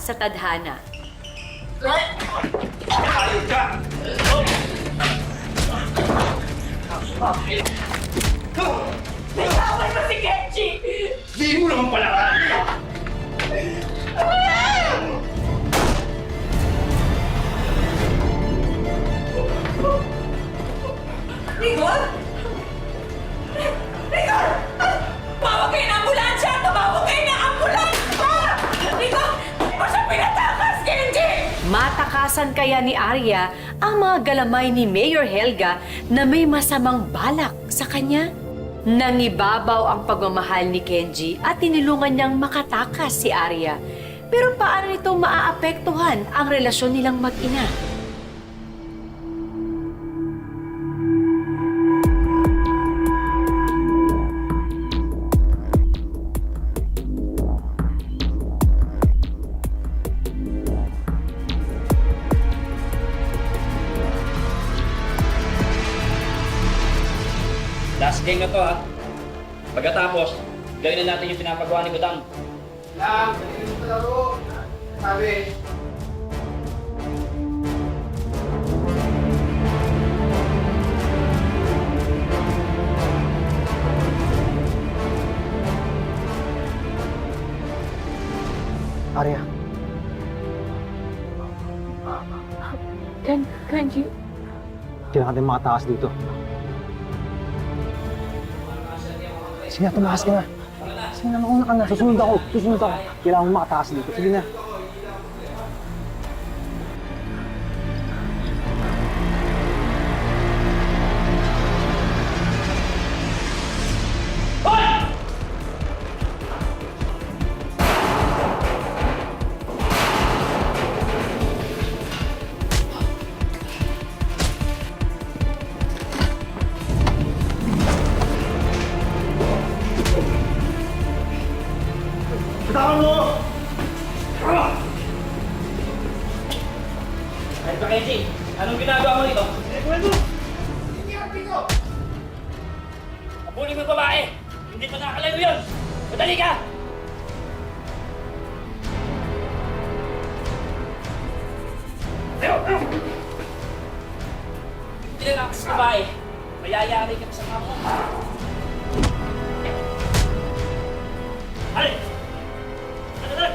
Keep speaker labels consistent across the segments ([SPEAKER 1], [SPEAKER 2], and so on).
[SPEAKER 1] sa tadhana.
[SPEAKER 2] Nagkawal mo si Kenji!
[SPEAKER 3] Di mo naman pala!
[SPEAKER 2] Rigor! Rigor! Tumawag kayo ng ambulansya! Tumawag kayo ng ambulansya! Rigor! Hindi mo siya pinatakas, Kenji!
[SPEAKER 1] Matakasan kaya ni Arya ang mga galamay ni Mayor Helga na may masamang balak sa kanya? Nangibabaw ang pagmamahal ni Kenji at tinulungan niyang makatakas si Arya. Pero paano nito maaapektuhan ang relasyon nilang mag-ina?
[SPEAKER 4] Last game na to ha. Pagkatapos, gawin na natin yung pinapagawa ni Budang.
[SPEAKER 3] Lang, ganyan mo laro. Sabi.
[SPEAKER 5] Arya,
[SPEAKER 2] Kenji?
[SPEAKER 5] kailangan natin makataas dito. Sige na, tumakas ka na. Sige na, mauna ka na. Susunod ako. Kailangan mo makataas dito. Sige na.
[SPEAKER 3] Bitawan mo!
[SPEAKER 4] Ay, Kenji, anong ginagawa mo dito?
[SPEAKER 3] Kwento! Hindi ka dito!
[SPEAKER 4] Abulin mo yung babae! Hindi pa nakakalayo yun! Madali ka! Hindi na lang sa babae. Mayayari ka sa mga mo. Hali! Ano na?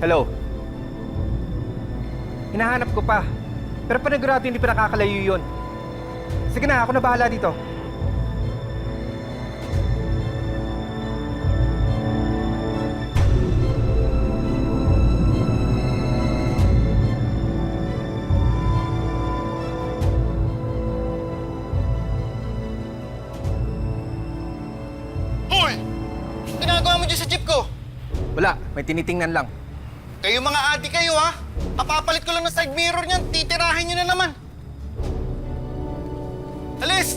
[SPEAKER 6] Hello? Hinahanap ko pa. Pero panigurado hindi pa nakakalayo yun. Sige na, ako na bahala dito.
[SPEAKER 7] Hoy! Ginagawa mo dyan sa jeep ko?
[SPEAKER 6] Wala, may tinitingnan lang.
[SPEAKER 7] Kayo mga adi kayo ha? Kapapalit ko lang ng side mirror niyan, titirahin nyo na naman. Alis!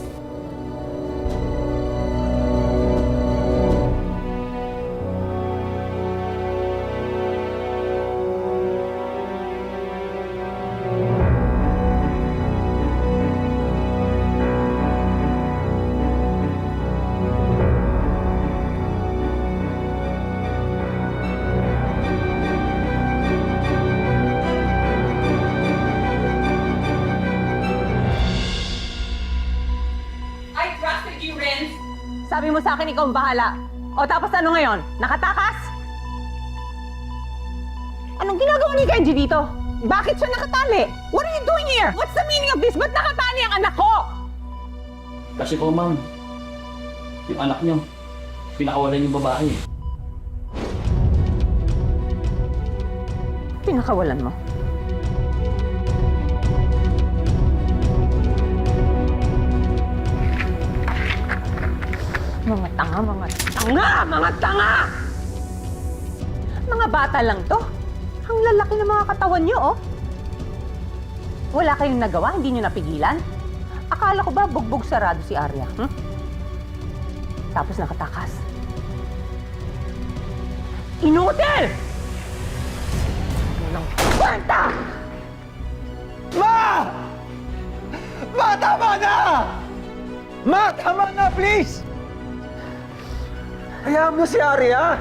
[SPEAKER 2] Sabi mo sa akin ikaw ang bahala. O tapos ano ngayon? Nakatakas? Anong ginagawa ni Kenji dito? Bakit siya nakatali? What are you doing here? What's the meaning of this? Ba't nakatali ang anak ko?
[SPEAKER 4] Kasi po, ma'am, yung anak niyo, pinakawalan yung babae.
[SPEAKER 8] Pinakawalan mo. Mga tanga, mga tanga, mga tanga! Mga bata lang to. Ang lalaki ng mga katawan nyo, oh. Wala kayong nagawa, hindi nyo napigilan? Akala ko ba bugbog sarado si Arya, Tapos nakatakas. Inutil! Walang kwenta!
[SPEAKER 5] Ma! Ma, tama na! Ma, tama na, please! Hayaan mo si Arya!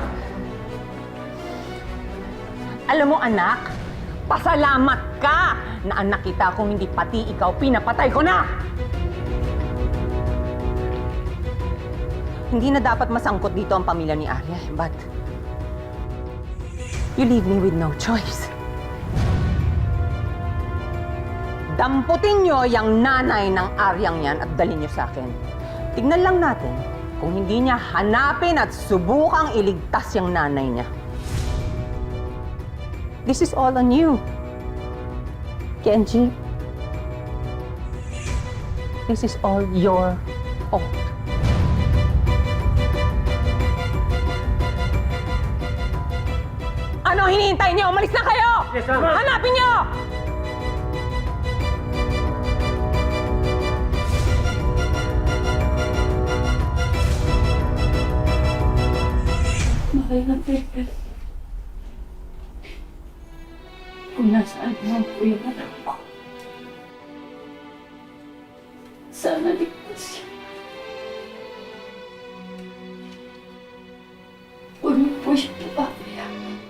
[SPEAKER 8] Alam mo, anak, pasalamat ka na anak kita kung hindi pati ikaw pinapatay ko na! Hindi na dapat masangkot dito ang pamilya ni Arya, but you leave me with no choice. Damputin nyo yung nanay ng Aryang yan at dalhin nyo sa akin. Tignan lang natin kung hindi niya hanapin at subukang iligtas yung nanay niya. This is all on you, Kenji. This is all your fault. Ano hinihintay niyo? Umalis na kayo!
[SPEAKER 5] Yes, ma'am.
[SPEAKER 8] Hanapin niyo!
[SPEAKER 2] Mahal na Pepe. Kung nasaan naman po yung anak ko. Sana ligtas siya. Huwag niyo po siya papabayaan.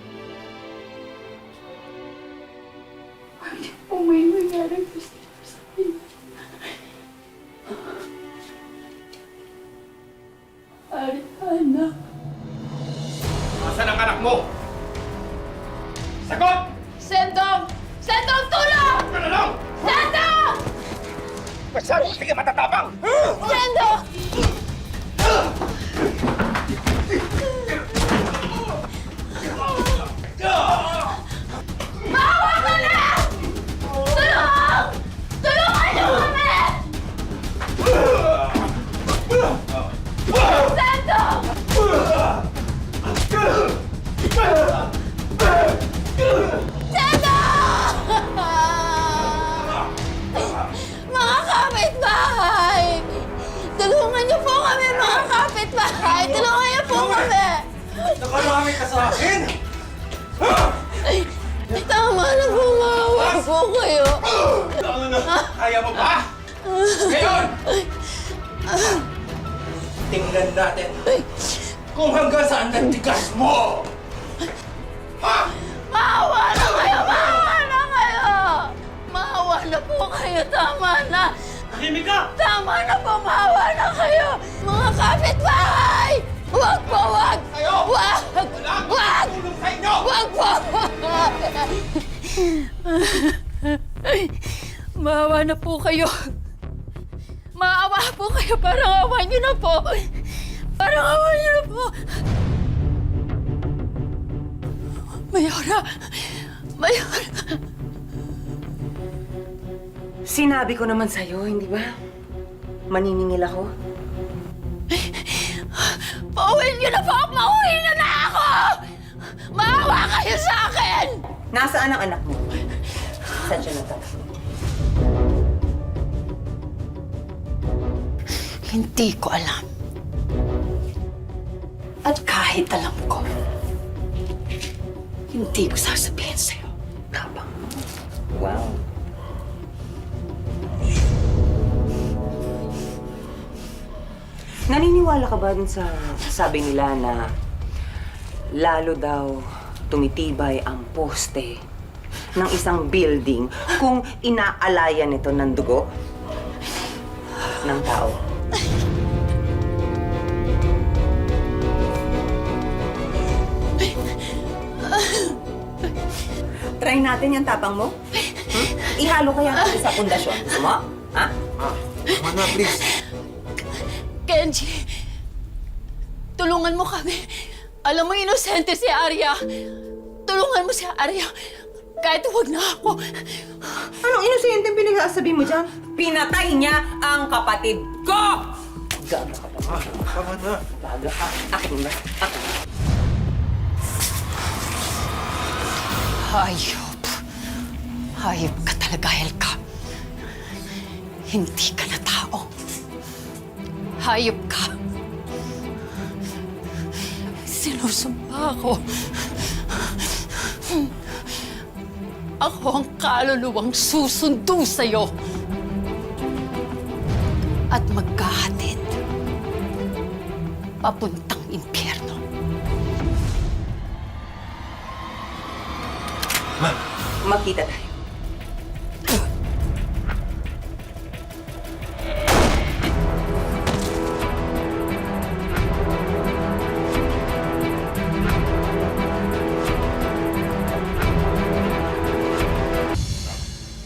[SPEAKER 2] Huwag niyo po may mangyari gusto sa akin. Ariana.
[SPEAKER 6] Asan ang anak mo? Sagot!
[SPEAKER 2] Sendong! Sendong, tulong!
[SPEAKER 6] Ano lang?
[SPEAKER 2] Sendong!
[SPEAKER 6] Masyado sige matatapang!
[SPEAKER 2] Sendong! Maawa ka na! Tulong! Tulungan niyo kami! Sendong! Mga kapitbahay! Tulungan niyo po kami, mga kapitbahay! Tulungan niyo po kami!
[SPEAKER 6] Nakarami ka sa akin!
[SPEAKER 2] Tama na po, maawa po kayo.
[SPEAKER 6] Ano na? Kaya mo ba? Ngayon! Tingnan natin kung hanggang saan natigas mo! Ha?
[SPEAKER 2] Maawa na kayo! Maawa na kayo! Maawa na po kayo! Tama na!
[SPEAKER 6] Tahimik ka!
[SPEAKER 2] Tama na po! Maawa na kayo! Mga kapitbahay! Huwag po! Huwag!
[SPEAKER 6] Kayo!
[SPEAKER 2] Huwag!
[SPEAKER 6] Wala akong
[SPEAKER 2] Huwag!
[SPEAKER 6] tulong sa inyo!
[SPEAKER 2] Huwag po! Maawa na po kayo. Maawa po kayo. Parang awa niyo na po. Parang awa niyo na po. Mayora! Mayora!
[SPEAKER 8] Sinabi ko naman sa'yo, hindi ba? Maniningil ako.
[SPEAKER 2] Pauwiin niyo na po! Mauwi na na ako! Maawa kayo sa akin!
[SPEAKER 8] Nasaan ang anak mo? Saan siya nagtatakbo?
[SPEAKER 2] Hindi ko alam. At kahit alam ko, hindi ko sasabihin sa'yo.
[SPEAKER 8] Tapang. Wow. Naniniwala ka ba dun sa sabi nila na lalo daw tumitibay ang poste ng isang building kung inaalayan nito ng dugo ng tao? Try natin yung tapang mo. Ihalo kaya natin sa pundasyon. Gusto mo? Ha?
[SPEAKER 7] Mana, please.
[SPEAKER 2] Kenji, tulungan mo kami. Alam mo, inosente si Arya. Tulungan mo si Arya. Kahit huwag na ako.
[SPEAKER 8] Anong inosente ang pinagsasabi mo dyan? Pinatay niya ang kapatid ko! Gaga ka pa. Gaga ka. Akin ba? Akin.
[SPEAKER 2] Hayop. Hayop ka talaga, Helga. Hindi ka na tao. Hayop ka. Sinusumpa ako. Ako ang kaluluwang susundo sa'yo. At magkahatid. Papuntang impyerno.
[SPEAKER 8] Magkita tayo.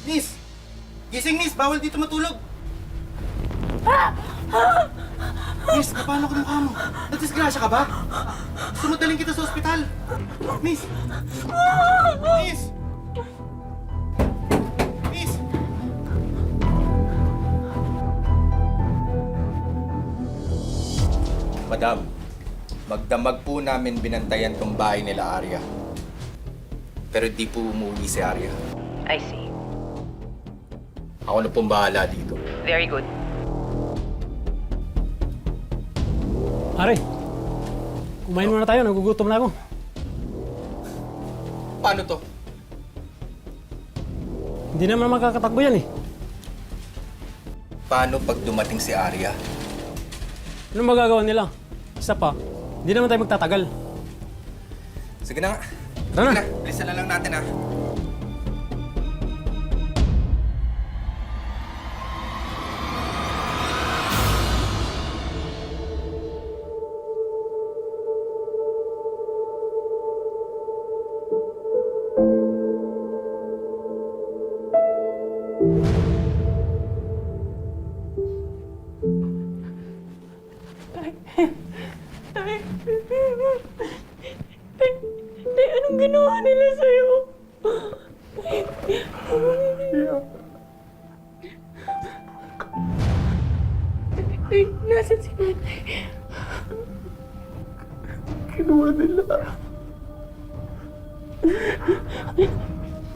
[SPEAKER 7] Miss! Gising, miss! Bawal dito matulog! Miss, paano ka mukha mo? Nadisgrasya ka ba? Gusto mo dalhin kita sa ospital? Miss! Miss! Miss!
[SPEAKER 9] Madam, magdamag po namin binantayan tong bahay nila Arya. Pero di po umuwi si Arya.
[SPEAKER 8] I see.
[SPEAKER 9] Ako na pong bahala dito.
[SPEAKER 8] Very good.
[SPEAKER 5] Are, kumain muna tayo. Nagugutom na ako.
[SPEAKER 9] Paano to?
[SPEAKER 5] Hindi naman makakatakbo yan eh.
[SPEAKER 9] Paano pag dumating si Arya?
[SPEAKER 5] Anong magagawa nila? Isa pa, hindi naman tayo magtatagal.
[SPEAKER 9] Sige na nga.
[SPEAKER 5] Tara na.
[SPEAKER 9] Sige na, bilisan na lang natin ha.
[SPEAKER 2] Tay, anong ginawa nila sa'yo? Tay, nasan si nanay? Ginawa nila.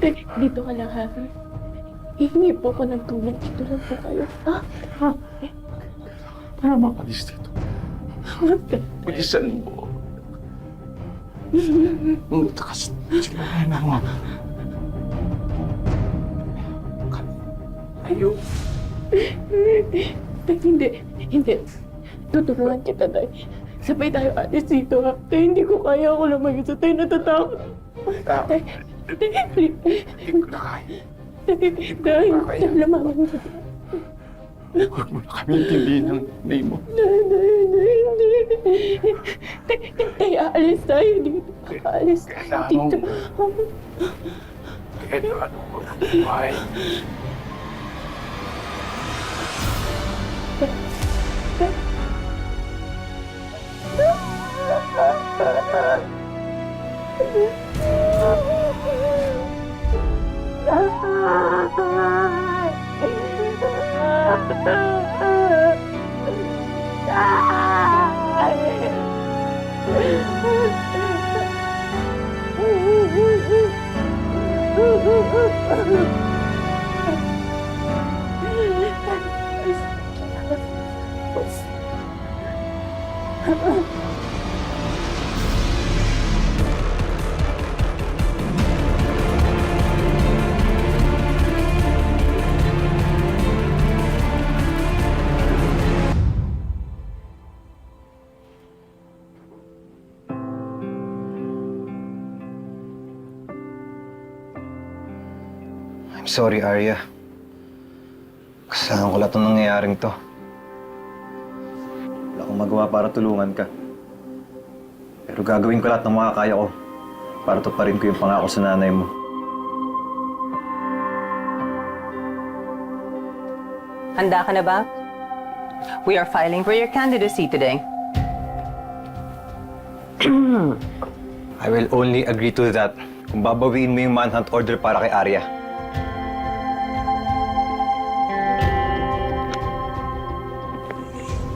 [SPEAKER 2] Tay, dito ka lang, ha? Hihingi po ako ng tulong. Dito lang po kayo. Ha?
[SPEAKER 3] Para makalis dito. Bilisan mo. Takas sila na mo. Ayaw.
[SPEAKER 2] Tay, hindi. Tutulungan kita, Tay. Sabay tayo alis dito, ha? Tay, hindi ko kaya ako lang mag-isa. Tay, natatakot. Tay, please.
[SPEAKER 3] Hindi ko na kaya.
[SPEAKER 2] Tay, lamaman mo.
[SPEAKER 3] Huwag mo na kami intindihin ng nanay mo.
[SPEAKER 2] Tay, aalis tayo dito. Aalis tayo dito.
[SPEAKER 3] Kahit ano mo buhay.
[SPEAKER 5] I'm sorry, Arya. Kasalanan ko lahat ng nangyayaring to. Wala akong magawa para tulungan ka. Pero gagawin ko lahat ng makakaya ko para tuparin ko yung pangako sa nanay mo.
[SPEAKER 8] Handa ka na ba? We are filing for your candidacy today.
[SPEAKER 5] I will only agree to that kung babawiin mo yung manhunt order para kay Arya.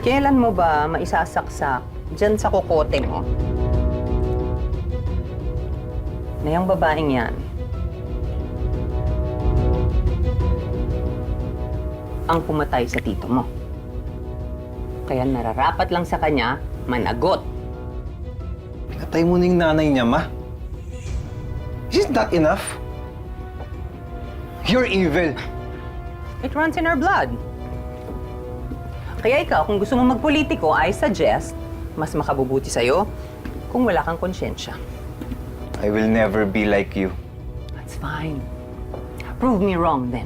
[SPEAKER 8] Kailan mo ba maisasaksak dyan sa kokote mo? Na yung babaeng yan, ang pumatay sa tito mo. Kaya nararapat lang sa kanya, managot.
[SPEAKER 5] Pinatay mo na yung nanay niya, Ma. Isn't that enough? You're evil.
[SPEAKER 8] It runs in our blood. Kaya ikaw, kung gusto mo magpolitiko, I suggest, mas makabubuti sa'yo kung wala kang konsyensya.
[SPEAKER 5] I will never be like you.
[SPEAKER 8] That's fine. Prove me wrong then.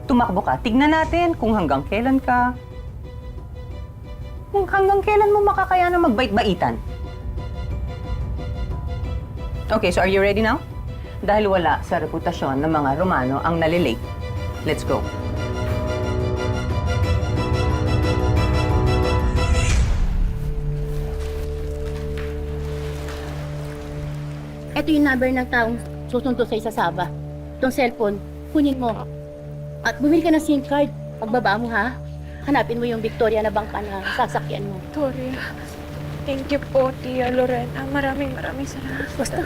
[SPEAKER 8] Tumakbo ka, tignan natin kung hanggang kailan ka... Kung hanggang kailan mo makakayanan magbait-baitan. Okay, so are you ready now? Dahil wala sa reputasyon ng mga Romano ang nalilate. Let's go.
[SPEAKER 2] Ito yung number ng taong susunod sa isasaba. Itong cellphone, kunin mo. At bumili ka ng SIM card. Pagbaba mo, ha? Hanapin mo yung Victoria na bangka na sasakyan mo.
[SPEAKER 10] Victoria, thank you po, Tia Lorena. Maraming salamat.
[SPEAKER 2] Basta,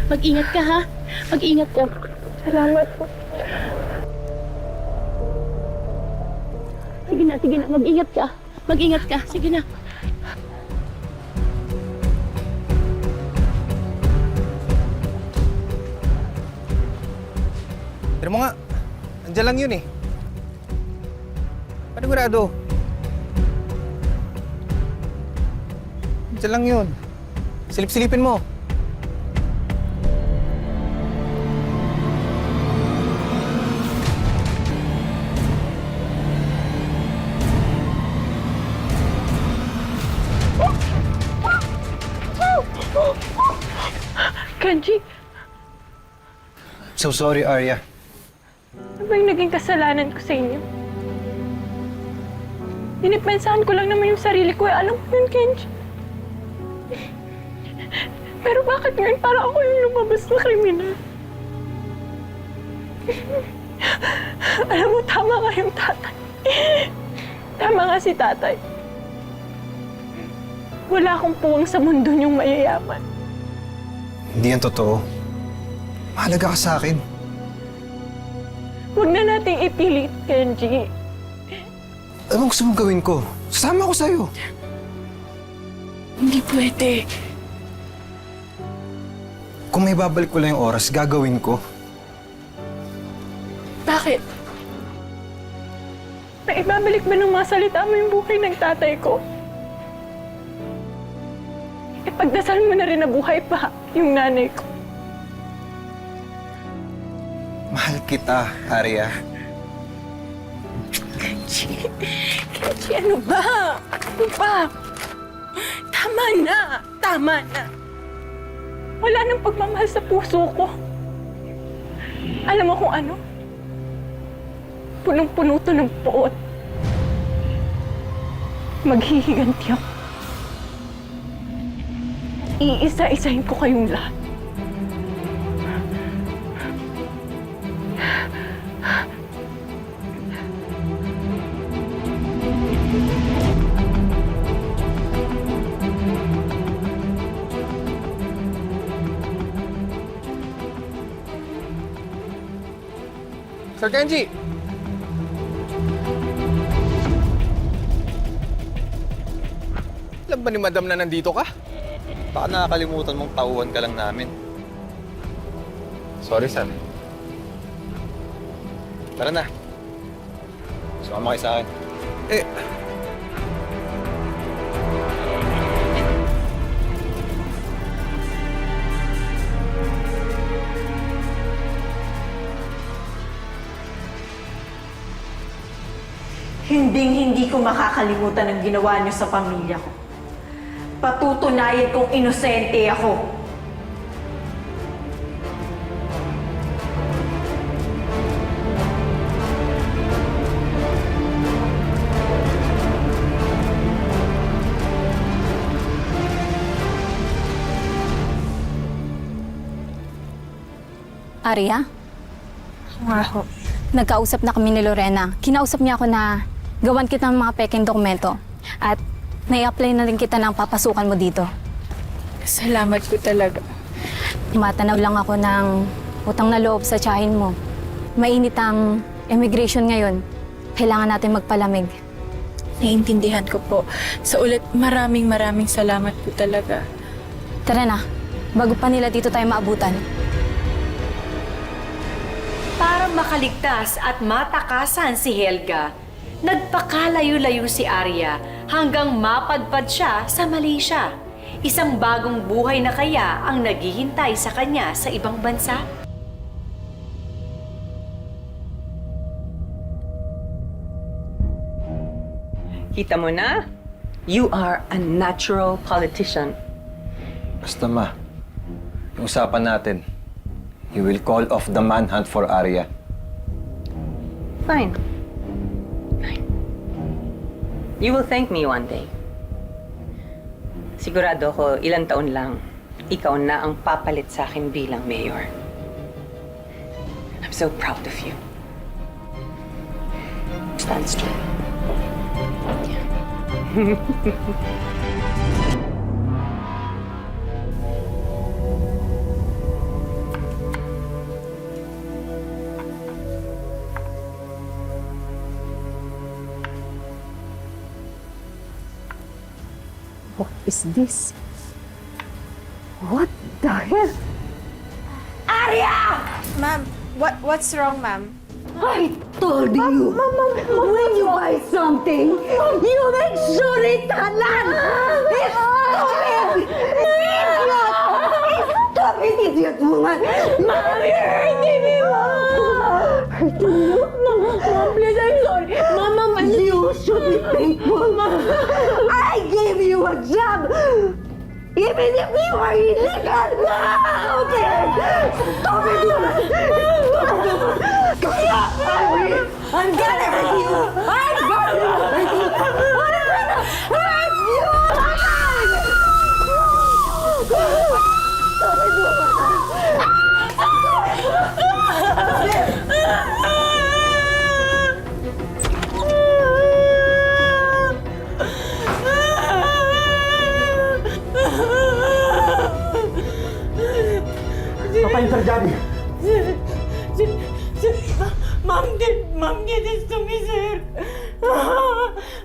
[SPEAKER 2] mag-ingat ka, ha? Mag-ingat ka.
[SPEAKER 10] Salamat po.
[SPEAKER 2] Sige na. Mag-ingat ka. Mag-ingat ka. Sige na.
[SPEAKER 6] Pero mo nga, andyan lang yun eh. Panigurado. Andyan lang yun. Silip-silipin mo.
[SPEAKER 10] Kenji,
[SPEAKER 5] So sorry, Arya.
[SPEAKER 10] ano ba yung naging kasalanan ko sa inyo? Dinipensahan ko lang naman yung sarili ko. Alam ko yun, Kenji. Pero bakit ngayon parang ako yung lumabas na kriminal? Alam mo, tama nga yung tatay. Tama nga si tatay. Wala akong puwang sa mundo niyong mayayaman.
[SPEAKER 5] Hindi yan totoo. Mahalaga ka sa akin.
[SPEAKER 10] Huwag na nating ipilit, Kenji.
[SPEAKER 5] Anong gusto mong gawin ko? Sasama ko sa'yo.
[SPEAKER 10] Hindi pwede.
[SPEAKER 5] Kung may babalik ko lang yung oras, gagawin ko.
[SPEAKER 10] Bakit? May ibabalik ba ng mga salita mo yung buhay ng tatay ko? Ipagdasal mo na rin na buhay pa yung nanay ko.
[SPEAKER 5] Mahal kita, Arya.
[SPEAKER 10] Kenji, ano ba? Ano ba? Tama na! Tama na! Wala nang pagmamahal sa puso ko. Alam mo kung ano? Punong-puno to ng poot. Maghihiganti ako. Iisa-isahin ko kayong lahat.
[SPEAKER 6] Sir Kenji! Alam ba ni Madam na nandito ka?
[SPEAKER 5] Baka nakakalimutan mong tauhan ka lang namin. Sorry, Sam. Tara na. Sumama kayo sa akin.
[SPEAKER 6] Eh,
[SPEAKER 1] Hinding-hindi ko makakalimutan ang ginawa niyo sa pamilya ko. Patutunayan kong inosente ako.
[SPEAKER 11] Arya,
[SPEAKER 10] Nga ho.
[SPEAKER 11] nagkausap na kami ni Lorena. Kinausap niya ako na gawan kita ng mga peking dokumento. At nai-apply na rin kita ng papasukan mo dito.
[SPEAKER 10] Salamat po talaga.
[SPEAKER 11] Matanaw lang ako ng utang na loob sa tiyahin mo. Mainit ang immigration ngayon. Kailangan natin magpalamig.
[SPEAKER 10] Naiintindihan ko po. Sa ulit, maraming salamat po talaga.
[SPEAKER 11] Tara na, bago pa nila dito tayo maabutan.
[SPEAKER 1] Para makaligtas at matakasan si Helga, nagpakalayo-layo si Arya hanggang mapadpad siya sa Malaysia. Isang bagong buhay na kaya ang naghihintay sa kanya sa ibang bansa?
[SPEAKER 8] Kita mo na? You are a natural politician.
[SPEAKER 5] Basta ma, yung usapan natin, you will call off the manhunt for Arya.
[SPEAKER 8] Fine. Fine. You will thank me one day. Sigurado ko, ilang taon lang, ikaw na ang papalit sa akin bilang mayor. I'm so proud of you. Stand strong.
[SPEAKER 2] What is this? What the hell?
[SPEAKER 10] Ma'am, what's wrong, ma'am?
[SPEAKER 2] I told you, when you buy something, you make sure it's halal. It's stupid! Idiot! Stupid idiot woman! Mom, you're hurting me, Mom! Hurting you? Mom, please, I'm sorry. Mama, you should be thankful. I gave you a job! Even if you are illegal! Okay! Stupid woman! Stupid woman! I'm gonna hurt you! I'm gonna hurt you! I'm gonna hurt you!
[SPEAKER 7] Apa yang terjadi?
[SPEAKER 10] Mom did this to me, sir.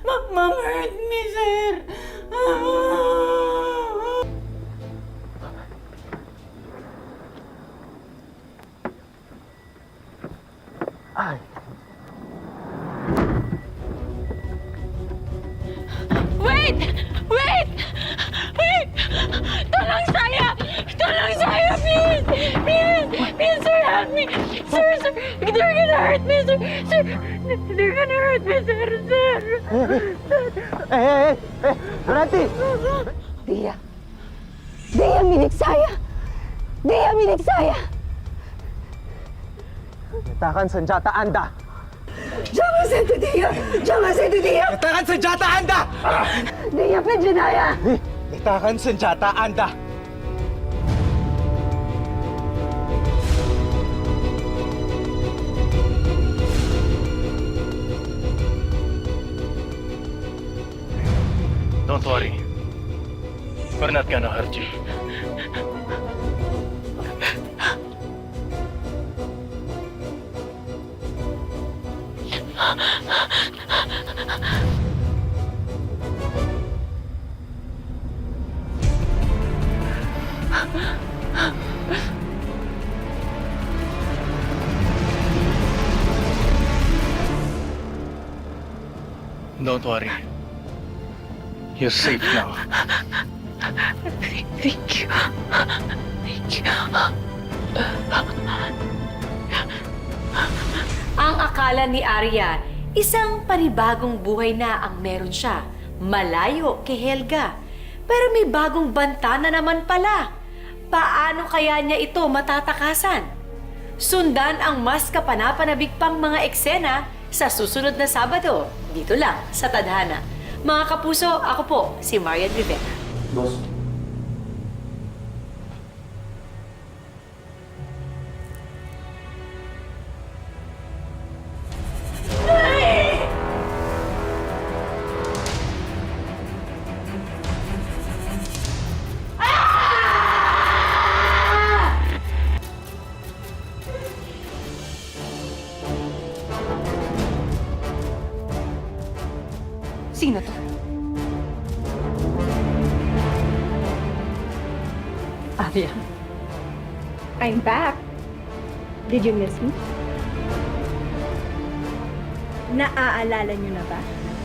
[SPEAKER 10] Mom hurt me, sir.
[SPEAKER 7] Ay,
[SPEAKER 10] Wait! Wait! Wait! Tulong saya! Tulong saya, please! Please! Please, sir, help me! Sir! They're gonna hurt me, sir! Sir! They're gonna hurt me, sir!
[SPEAKER 7] berhenti!
[SPEAKER 2] Dia! Dia milik saya! Dia milik saya!
[SPEAKER 7] Letakkan senjata Anda!
[SPEAKER 2] Jangan sentuh dia! Jangan sentuh dia!
[SPEAKER 7] Letakkan senjata Anda!
[SPEAKER 2] Dia penjenayah!
[SPEAKER 7] Letakkan senjata Anda!
[SPEAKER 12] Don't worry. We're not gonna hurt you. Don't worry. You're safe now.
[SPEAKER 10] Thank you. Thank you.
[SPEAKER 1] Ang akala ni Arya, isang panibagong buhay na ang meron siya, malayo kay Helga. Pero may bagong banta na naman pala. Paano kaya niya ito matatakasan? Sundan ang mas kapanapanabik pang mga eksena sa susunod na Sabado, dito lang sa Tadhana. Mga kapuso, ako po si Marian Rivera.
[SPEAKER 5] Boss,
[SPEAKER 1] Arya.
[SPEAKER 10] I'm back. Did you miss me? Naaalala niyo na ba?